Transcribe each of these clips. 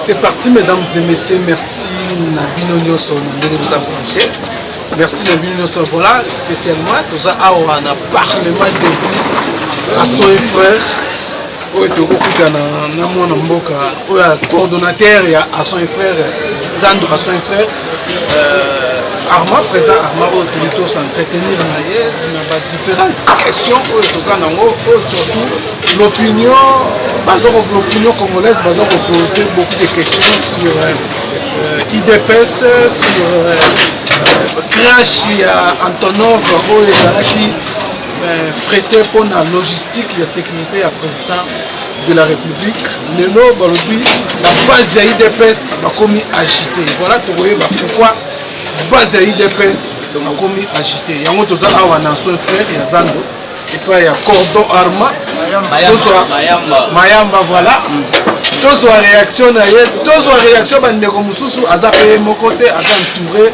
C'est parti, mesdames et messieurs. Merci Nabino Nyoso de nous avoir branchés. Merci Nabino Nyoso. Voilà, spécialement, tout ça, on a parlement de à son frère. On est coordonnateur à son frère, Zando à son frère. Armand, président Armand, on s'entretenir dans différentes questions. Surtout l'opinion congolaise va poser beaucoup de questions sur IDPS, sur crash à Antonov, qui frété pour la logistique et la sécurité à président de la République. Le lot, la base de l'IDPS va commis agité. Voilà pourquoi la base de l'IDPS va commis agité. Il y a un autre frère, il y a Zando, et puis il y a Cordon Arma, Mayamba, voilà. Tous ont réaction, bandeko mususu aza pe mon côté aza entouré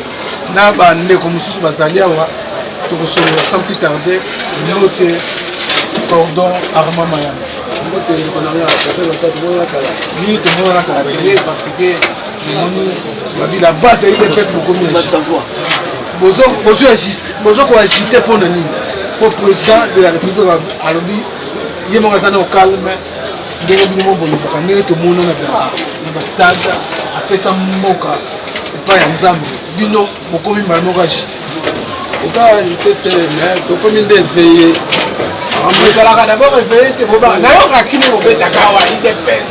na bandeko mususu bazalia wa to sans plus tarder note Cordon Arma Mayamba. Note on a rien à faire ni tout le monde a compris parce que la base est des fesses beaucoup mieux. Bozo ko agiter pour nani pour président de la République à l'obli il m'a au calme ndenge bino bono bakangeli to mono na stade apesa moka pa ya nzambe bino bokomi manokaji ça peut-être mais to comme il veillé on d'abord réveillé te boba na yo kakini obeta kawa IDPS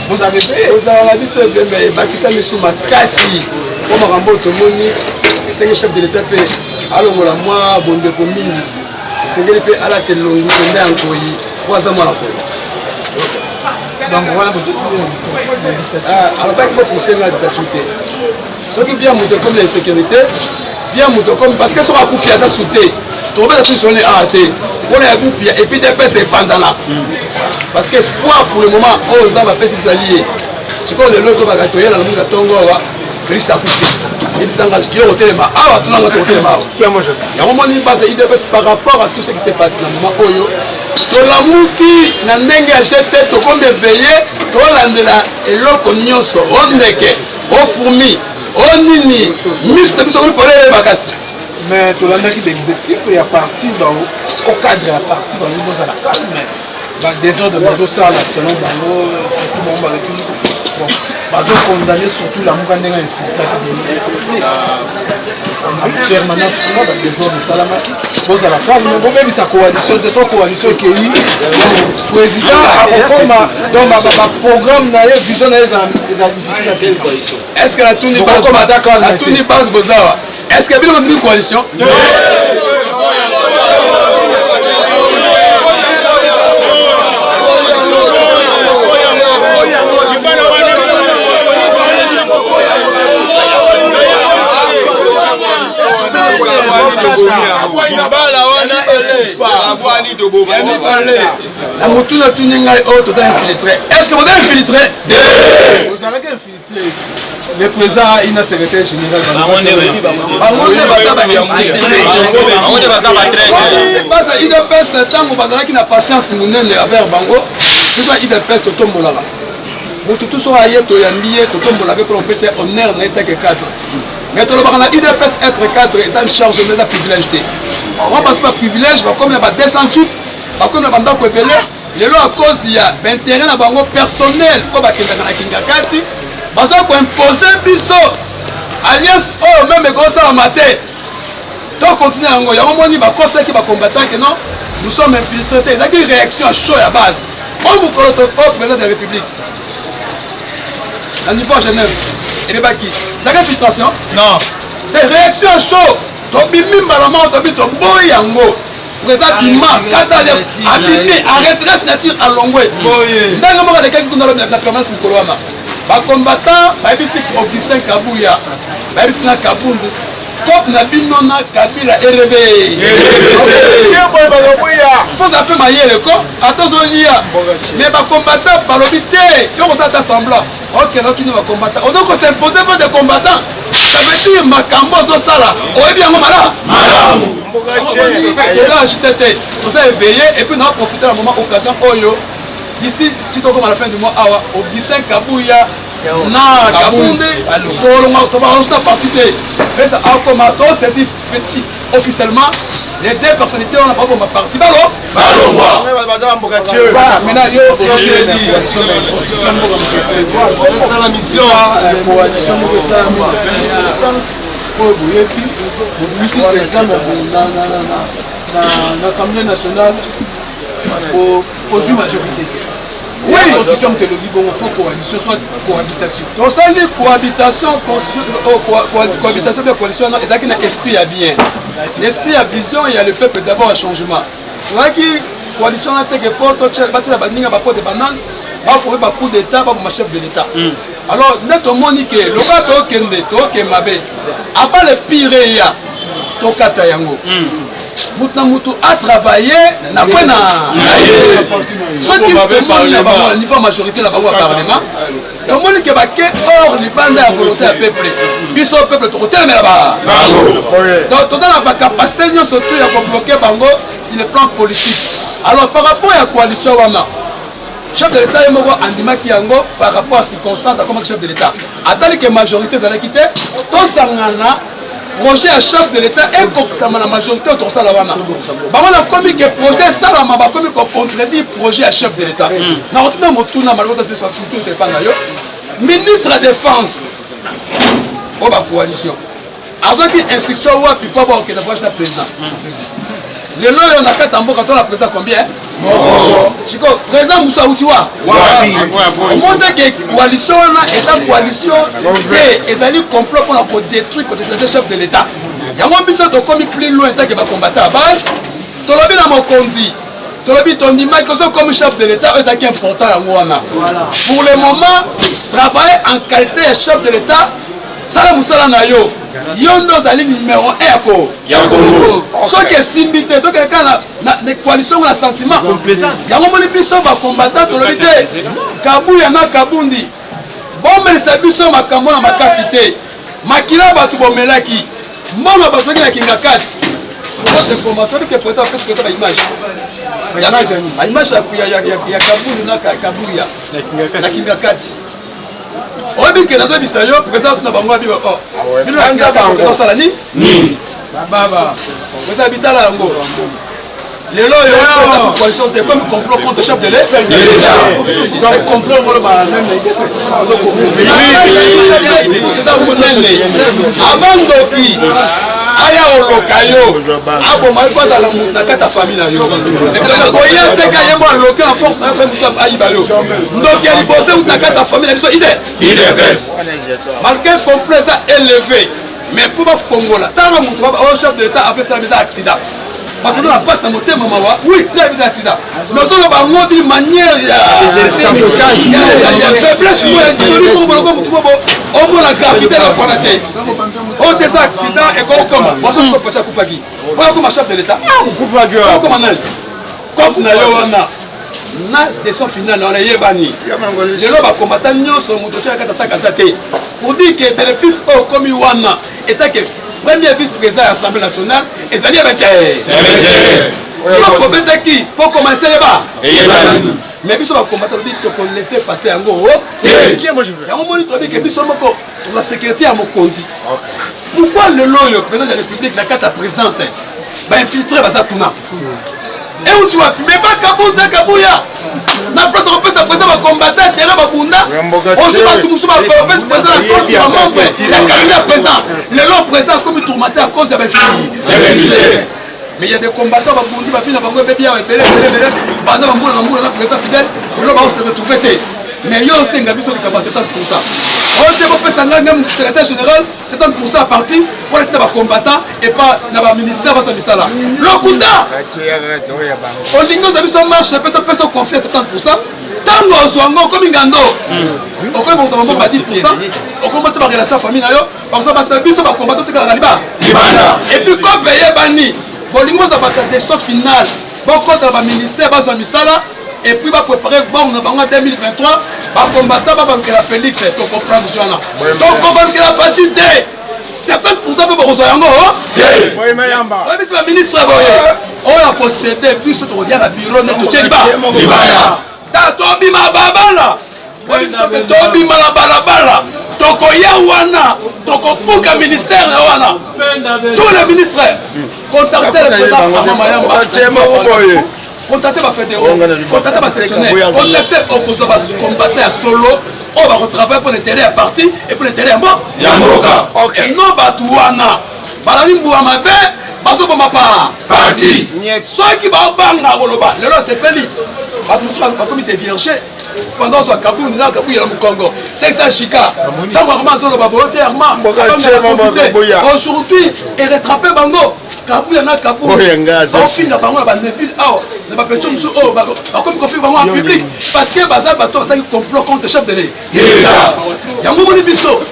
vous avez fait vous avez dit ce mais bakisa misu makasi pour makambo to moni c'est le chef de l'état fait alors voilà moi bonde commune c'est le pe ala telongi ndé ankoyi kwa zama la ko donc voilà alors pas que pousser la dictature ce qui vient monter comme la sécurité vient monter comme parce que sur la coufia ça sauter trouver la solution est arrêté on a coupé et puis des personnes c'est pendant là parce que espoir pour le moment on va faire ce qu'ils alliés ce qu'on est l'autre va gâteau là nous gatongo va Félix a coupé et puis ça va yo au téléma ah tout le monde au téléma il y a un moment il passe IDPS par rapport à tout ce qui s'est passé dans le moment oyo to la muki na ndenge achete to comme veiller to landela eloko nyonso ondeke o fourmi o nini miste biso ko parler bakasi mais to landaki d'exécutif il y a parti au cadre à parti dans nous à la calme des ordres de bazo ça là selon bango surtout bon ba bon bazo condamner surtout la mukandenge infiltré permanence sur des ordres salamaki bon à la calme mais bon même sa coalition qui est président a donc ma programme na vision na difficile est-ce que la tourne passe comme attaquant la tourne passe bozawa est-ce que bien une coalition la moto na tuninga auto infiltré est-ce que vous avez infiltré vous avez infiltré le président il a secrétaire général il a fait ce temps où il a patience avec bango il a fait tout tombe là tout soit ailleurs to yambié tout tombe là pour on honneur n'était que 4 mais tout le monde il a fait être 4 et ça charge de la privilège on va pas privilège comme il y a 200 comme la bande ko pelé les lois à cause il y a intérêt na bango personnel ko ba kenda na kingakati bazo ko imposer biso alliance oh même ko ça matin to continuer ngo ya moni ba kosa ki ba combattant que non nous sommes infiltrés ça qui réaction à chaud à base on nous colloque au président de la République à niveau Genève et les baki la infiltration non des réactions à chaud to bimimba la mort to bito boyango président Bima kata abimi arrête signature à Longwe ndanga mo de quelqu'un dans la permanence Mukolwama ba combattant ba bisi Augustin Kabuya ba bisi na Kabundu top na bino na Kabila RV faut appeler Mayele ko atozolia mais ba combattant ba lobité yo ko ça semblant OK donc nous va combattre on doit s'imposer pour des combattants ça veut dire makambo do sala o bien ngomala malamu on a éveillé et puis on a profité d'un moment occasion d'ici tu comme à la fin du mois Augustin Kabuya na Kabunde on parti mais ça a commencé c'est officiellement les deux personnalités on a pas ma partie balo maintenant la mission l'Assemblée nationale aux majorité. Oui, constitution de l'Olibo, il faut coalition, soit cohabitation. Donc ça dit cohabitation, coalition, il y a un esprit à bien. L'esprit à vision, il y a le peuple d'abord à changement. Tu vois que coalition a été porte, tu as la bannière, de banane, il faut faire coup d'État, pour chef de l'État. Alors, net au monde, le bateau qui est mabe, avant le pire, il y a Tokata Yango. Mutu a travaillé na quoi na soit qui le niveau majorité là-bas au parlement le monde qui va que or les bandes à volonté à peuple biso peuple tout terme là-bas donc tout dans la capacité nous surtout à bloquer bango sur le plan politique. Alors par rapport à la coalition wana chef de l'État est mort andimaki yango par rapport à circonstances comme chef de l'État attendez que majorité dans l'équité tout sangana projet à chef de l'État et pour la majorité autour de la wana. Bamana comme que projet ça la maba comme qu'on contredit projet à chef de l'État. Na rotuna motuna malgré de soit tout est pas nayo. Ministre de la Défense au ba coalition. Avec une instruction ou puis pas voir que la voix de président. Le lot on a quatre ambo quand on la président combien? Chico président Moussa Outiwa. Au monde que coalition là est une coalition et ezali complot pour la détruire le chef de l'État. Il y a mon biso de comme plus loin tant que va combattre à base. Tolobi na mokondi. Tolobi ton image comme chef de l'État est qui important à moi. Pour le moment, travailler en qualité de chef de l'État, ça la musala na yo. Yondo zali numéro 1 yako. Ce qui est simbité, donc quelqu'un na coalition ou la sentiment. Yango moni biso ba combattant tolobi te. Kabuya na Kabundi. Bon mais c'est biso makambo na makasité. Makila batu bomelaki. Mama batu na kingakati. Pour information que peut être fait que image. Ya image ya Kabundi na Kabuya. Na kingakati. Obi que nazo bisayo présent na bango bi oh. Bino anga ba sala ni? Baba. Vous habitez là ngo. Les lois la coalition de comme complot contre le chef de l'État. Donc complot pour la même avant doki aya olokayo abo malfa dans la kata famille na yo. Et donc il y a des gars moi local en force en fait tout ça ayi balo. Donc il y a les bosser ou ta kata famille na biso idée. Malgré complet élevé mais pour pas fongola. Tant le chef de l'État a fait ça des accidents. Parce que la passe dans mon thème, oui, il y a des accidents. Mais on va dire manière, il y a faiblesse, on la gravité dans la tête. On des accidents et comme on se fait à Koufagi. Voilà comme chef de l'État. Comme un âge. Comme Nayoana. Na décision finale, on a yébani. Les lobes combattants sont motochés à 450. Pour dire que les fils au comme Iwana état que premier vice-président de l'Assemblée nationale, et ça dit avec qui pour commencer les bas. Mais puis on va combattre, on va laisser passer en gros. Il y a un moment où la sécurité à Mokondi. Pourquoi le loyo, le président de la République, la carte à présidence, va infiltrer ça tout. Et où tu vas, mais pas Kabouya. Na place on peut se présenter à combattre terrain Bakunda. On se bat tout le monde on peut se présenter à cause du membre. La cabinet présent. Le long présent comme tourmenté à cause de la fille. Mais il y a des combattants Bakundi ba fille na bango bien belé pendant la président fidèle, le va se retrouver. Mais il y a aussi une ambition de capacité 70%. On peut faire un secrétaire général, 70% à partir pour être combattant et pas dans le ministère de la Lokuta. On dit que nous avons marché, peut-être se confier à 70%. Tant que nous avons comme Ngando, on peut pas 10%, on commence par relation famille, parce que nous avons combattu dans la Liban. Et puis, comme payer Bani, nous avons des décisions finales, contre le ministère de Misala. Et puis, va préparer bon, en 2023, va combattre, va banquer la Félix, pour comprendre ce genre-là. Donc, on va banquer la fatigué. 70% pour rejoindre yango. Oui, mais le ministre, on a possédé, puis on revient à la bureau, on est tout Tchéliba. Tato Bima Babala. tobima na balabala tokoya wana tokopuka ministère wana tous les ministres contacter le président Mama Yamba contacter ba fédéraux contacter ba sectionnaires contacter opposants ba combattre à solo on va retravailler pour l'intérêt à parti et pour l'intérêt à moi Yamboka et non batuana balani mbuwa mabe bazo boma pa parti soit qui va banga koloba lelo sepeli bamusuka ba comité vierge pendant ce Kabou na Kabou ya Mukongo c'est ça chika tant vraiment sur le volontairement aujourd'hui et rattraper bango Kabou na Kabou on finit bango na bandefil ah na ba pecho musu oh ba comme confie bango en public parce que baza bato ça complot contre chef de l'État yango boni biso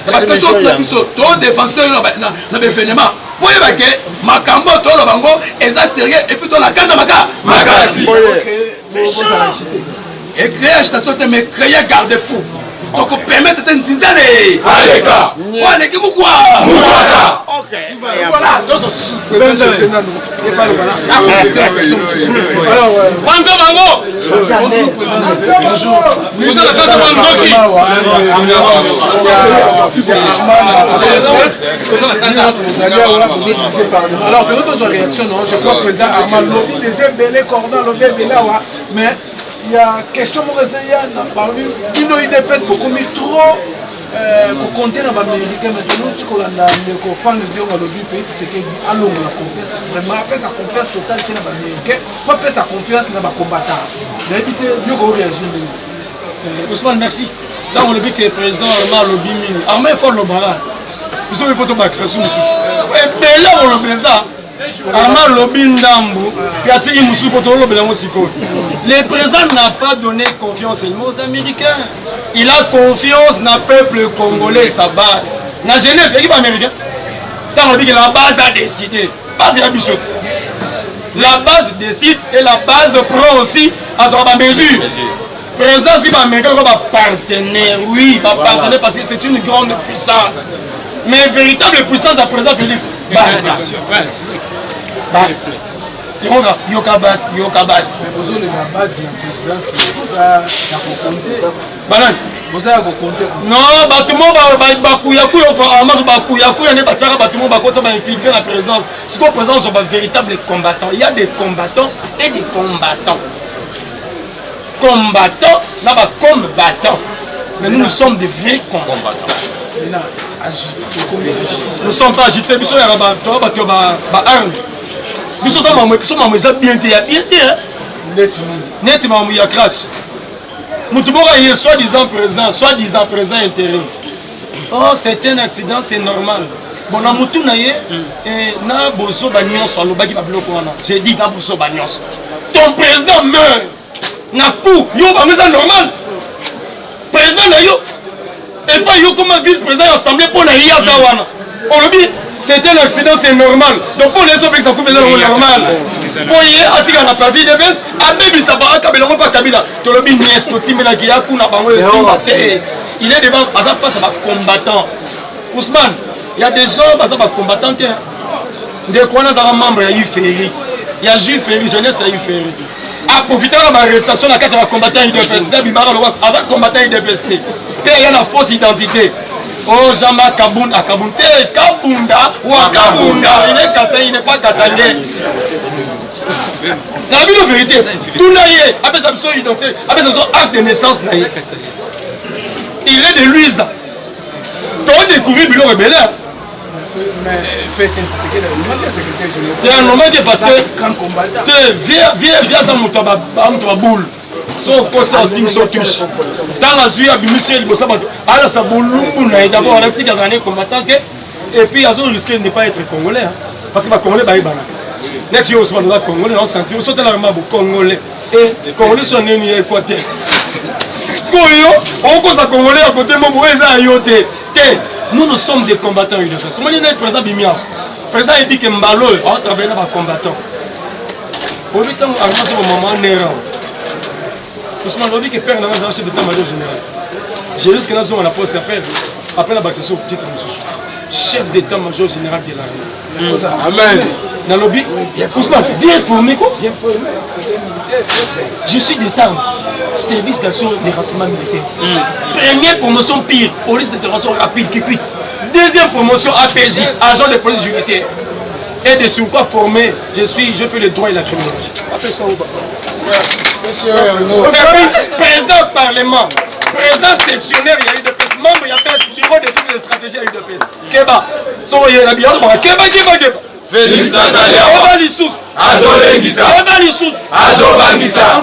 ba pecho na biso to défenseur na événement pour y baquer makambo to lo bango eza sérieux et puis to la kanda makasi et créer agitation mais créer garde-fou donc permettre de t'indiquer allez gars on est qui quoi ok voilà donc alors que notre réaction je crois que président Armand Lobi déjà belé cordon Lobi là mais il y a question parmi une IDPS beaucoup trop pour compter dans l'Américain maintenant tu connais le fan de Lobi pays c'est que allons la confiance vraiment après sa confiance totale c'est dans l'Américain faut faire sa confiance dans les combattants d'éviter mieux qu'on réagisse Ousmane merci dans le but que le président Armand Lobi Armand pour le balance nous sommes pour tout bac ça sous et là on le président Armand Lobi Ndambu le président n'a pas donné confiance aux Américains. Il a confiance dans le peuple congolais, sa base. Dans Genève, l'équipe américaine, quand on dit que la base a décidé, la base décide et la base prend aussi à sa mesure. Le président qui va américain va partenaire, oui, va partenaire parce que c'est une grande puissance. Mais véritable puissance à président Félix. Yoka base. Non, la présence. Ce qu'on présente sont véritables combattants. Il y a des combattants et des combattants. Combattants, là bas combattants. Mais nous sommes des vrais combattants. Nous ne sommes pas agités, nous sommes armes. Nous sommes bien nettement, il y a crash. Nous sommes soi-disant présent intérim. Oh, c'est un accident, c'est normal. Bon, na mutu na ye na bozo bagnos sur le bagi babloko wana. J'ai dit na bozo bagnos. Ton président meurt. Na coup, yo ba c'est normal. Président na yo. Et pas yo comme vice-président de l'Assemblée pour la Yaza wana. On le dit, c'est un accident, c'est normal. Donc pour les autres, ça coupe normal. Pour y aller à la partie de base, à Bébi Sabara, Kabila, pas Kabila. Tu le dis, il est devant, à sa face, ça va combattant. Ousmane, il y a des gens, ça va combattant. Des quoi, on a un membre, il y a eu Ferry. Il y a Jules Ferry, jeunesse, il y a eu Ferry. À profiter de ma arrestation, la carte va combattre une DPST, avant combattre une DPST. Il y a une fausse identité. Oh, Jama Kabunda, Kabunda, Kabunda, Wakabunda, il est cassé, il n'est pas catalan. La vie de vérité, tout naïe, avec sa personne identité, avec son acte de naissance naïe. Il est de l'UISA. Tu as découvert le bureau rebelle. Mais faites un secrétaire général. Tu es un moment parce que viens dans mon boule. So kosa aussi so touche dans la suite du monsieur il bossa alors ça boulou pour d'abord avec ces années combattant et puis ils ont risqué de ne pas être congolais parce que les congolais ba ibana next year aussi les congolais on sentit on sauter la main congolais et congolais sont nés équateur ce qu'on on cause congolais à côté mon eza yoté nous sommes des combattants de France moi le président Bimia président il dit que Mbalo on travaille avec combattants au temps avant ce moment néra Ousmane Lobi qui perd dans le chef d'état-major général. J'ai risqué que nous avons la poste après la baisse au titre de chef d'état-major général de l'armée. Amen. Dans le lobby, Ousmane, bien formé quoi? Bien formé. Je suis des armes. Service d'action des renseignements militaires. Première promotion pire, police d'intervention rapide qui quitte. Deuxième promotion APJ, agent de police judiciaire. Et de sur quoi formé, je fais le droit et la criminologie. Président parlement, président sectionnaire, il y a eu de presse, membre, il y a un bureau d'études de stratégie, il y a eu de presse. Keba, il y a Keba. Félix Tanzania. Eva Lissous. Azolengisa. Eva Lissous. Azobangisa.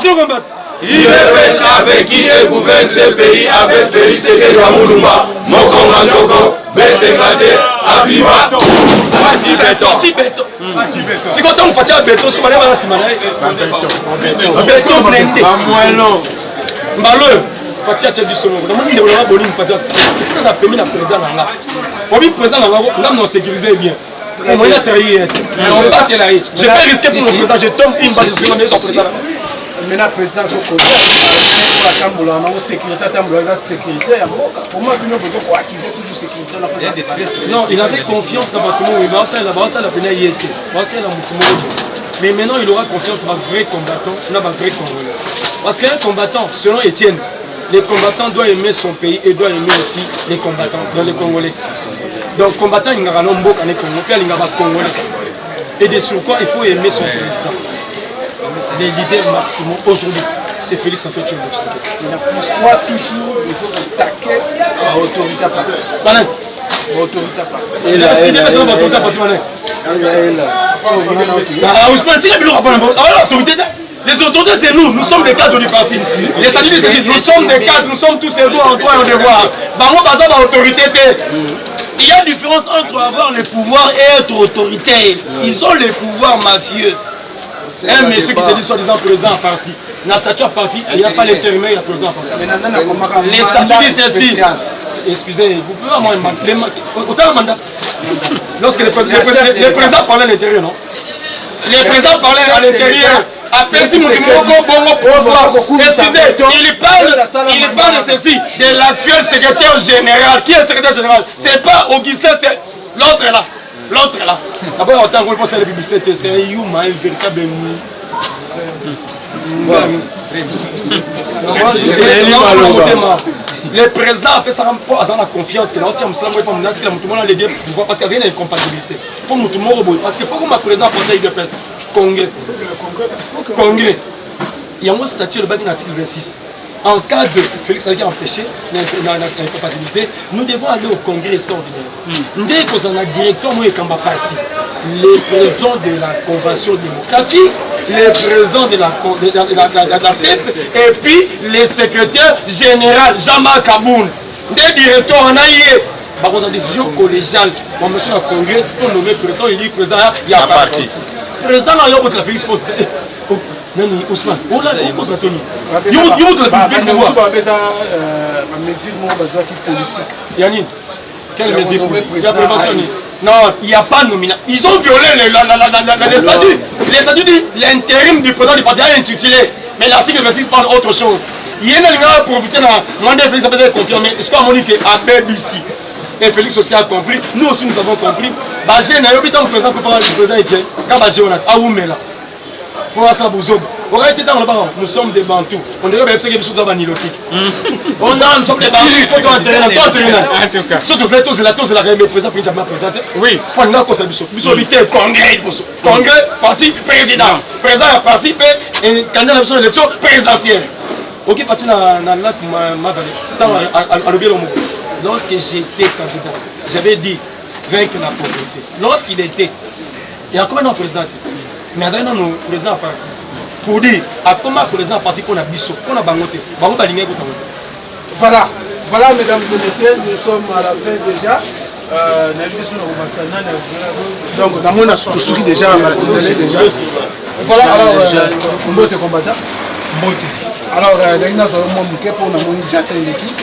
IDPS avec qui et gouverne ce pays avec Félix Sekedi Moulumba, Mokonga Njoko, Besengade, Abiba, Mati Beton. Si quand on fait un béton, c'est pas la semaine. Béton blindé. Malheur. Fatia tient du solo. Dans mon idée, on a bonné une fatia. Ça permet la présence là. Pour lui, présent là, on a sécurisé bien. On a trahi. On va te la risque. Je vais risquer pour le président. Je tombe une balle sur la maison président. Maintenant, le président a sécurité. Non, il avait confiance dans tout le monde. Mais maintenant, il aura confiance dans un vrai combattant, dans un vrai Congolais. Parce qu'un combattant, selon Étienne, les combattants doivent aimer son pays et doivent aimer aussi les combattants, les Congolais. Donc, combattant, il y a un nombre de Congolais. Et de sur quoi il faut aimer son président. Les leaders maximaux aujourd'hui, c'est Félix Antoine Tshisekedi. Pourquoi toujours il faut attaquer l'autorité partie? Les autorités, c'est nous, nous sommes des cadres du parti. Les statuts, c'est nous sommes des cadres, nous sommes tous égaux en droit et en devoir. Il y a une différence entre avoir le pouvoir et être autoritaire. Ils ont le pouvoir mafieux. Un monsieur qui se dit soi-disant président en parti. Dans la statut en parti, il n'y a pas l'intérimaire, il y a président en parti. Les statuts disent ceci. Excusez, vous pouvez avoir un mandat. Autant un mandat. Lorsque le président parlait à l'intérieur, non? Les présidents parlaient à l'intérieur. Après, si nous disons excusez, il parle de ceci, de l'actuel secrétaire général. Qui est le secrétaire général? C'est pas Augustin, c'est l'autre là. L'autre là. D'abord, en tant que pour la publicité, c'est un Yuma, un véritable le président a fait ça pour avoir la confiance que l'autre parce qu'il y a une incompatibilité. Il faut que tout le monde parce que pour que ma président porte de presse, Congrès. Il y a un statut de l'article 26. En cas de Félix Antoine empêché, l'incompatibilité, nous devons aller au congrès extraordinaire. Dès qu'on a directeur, moi, parti, les présidents de la convention démocratique, les présidents de la CEP, et puis les secrétaires généraux, Jean-Marc Kaboun, des directeurs en aïe. Par contre, décision collégiale, on me le congrès, on nomme président, il dit président, il y a parti. Président, il y a autre Félix Poste. Nani Ousmane, on l'a dit pour Anthony. Il montre la publicité de voir. Yannick, quelle mesure? La prévention. Non, il n'y a pas de nomination. Ils ont violé les statuts. Les statuts disent l'intérim du président du parti a intitulé. Mais l'article 26 parle autre chose. Il y a un profité dans le mandat de Félix, ça peut être confirmé. Je crois que appelle ici. Et Félix aussi a compris. Nous aussi nous avons compris. Bagé n'a pas le président pour parler du président Etienne. Quand Bagé on a Aoumela. Nous sommes des Bantous. On dirait que c'est dans la nilotique. Nous sommes des Bantous. Il faut entraîner. Surtout que tous la président présenté. Oui. On a congrès. Congrès, parti, président. Président a parti, et candidat à l'élection présidentielle. Ok, parti dans la lac à l'objet lorsque j'étais candidat, j'avais dit vaincre la pauvreté. Lorsqu'il était, il y a combien de présidents? Mais il y a un président parti. Pour dire, à comment président parti qu'on a biso, qu'on a bangoté, bangoté à l'ingé. Voilà, voilà mesdames et messieurs, nous sommes à la fin déjà. Donc, dans mon aspect, ceux qui déjà déjà. Voilà, alors, Mbote combattant. Mbote. Alors, il y a un bouquet pour nous déjà l'équipe.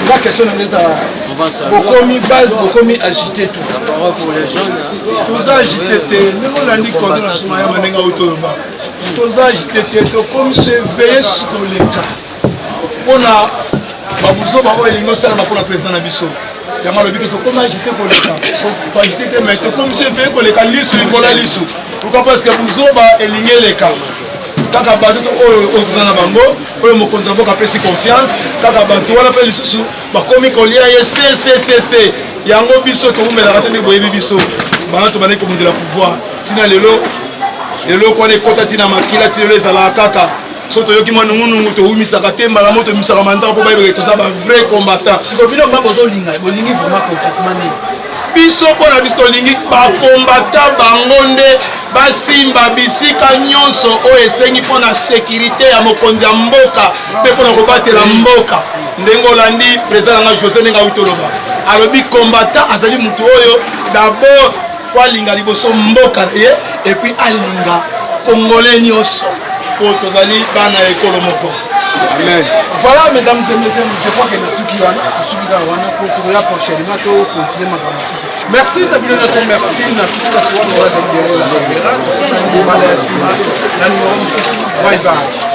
La question est beaucoup base, beaucoup agité tout. La parole pour les jeunes. Tout ça agité, nous on a dit qu'on a dit tout ça agité, comme se veiller sur les cas. On a Babouzo, Babo et Lino Salama pour la présidente Nabiso. yango alobi ke tokoma agite koleka toagite te mais tokomisi efeye koleka lisu likola lisu pourquoi parce que buzoba elingi eleka kaka bato oyo toza na bango oyo mokonzi ya mboka apesi confiance kaka bato wana mpe lisusu bakomi kolia ye ccc yango biso tokumelaka te nde boyebi biso bana tobandaki komondela pouvoir ntina lelo eloko wana ekota ntina makila ti lelo ezalaka kaka so toyoki mwa nungunungu toumisaka te mbala mo tomisaka manzaka mpo bayebeke toza bavrai combattant sikobino mba bozolinga bolingi vraiment concrètement nini biso mpo na biso tolingi bakombata bango nde basimba bisika nyonso oyo esengi mpo na sécurité ya mokonzi ya mboka mpe mpo na kobatela mboka ndenge olandi président nanga José ndenge awuti oloba alobi kombata azali motu oyo d'abord fo alinga liboso mboka ye epuis alinga congolais nyonso po tozali bana ya ekolo moko. Amen. Voilà, mesdames et messieurs, je crois que nous sommes là prochainement pour continuer ma conversation. Merci, merci, bye bye.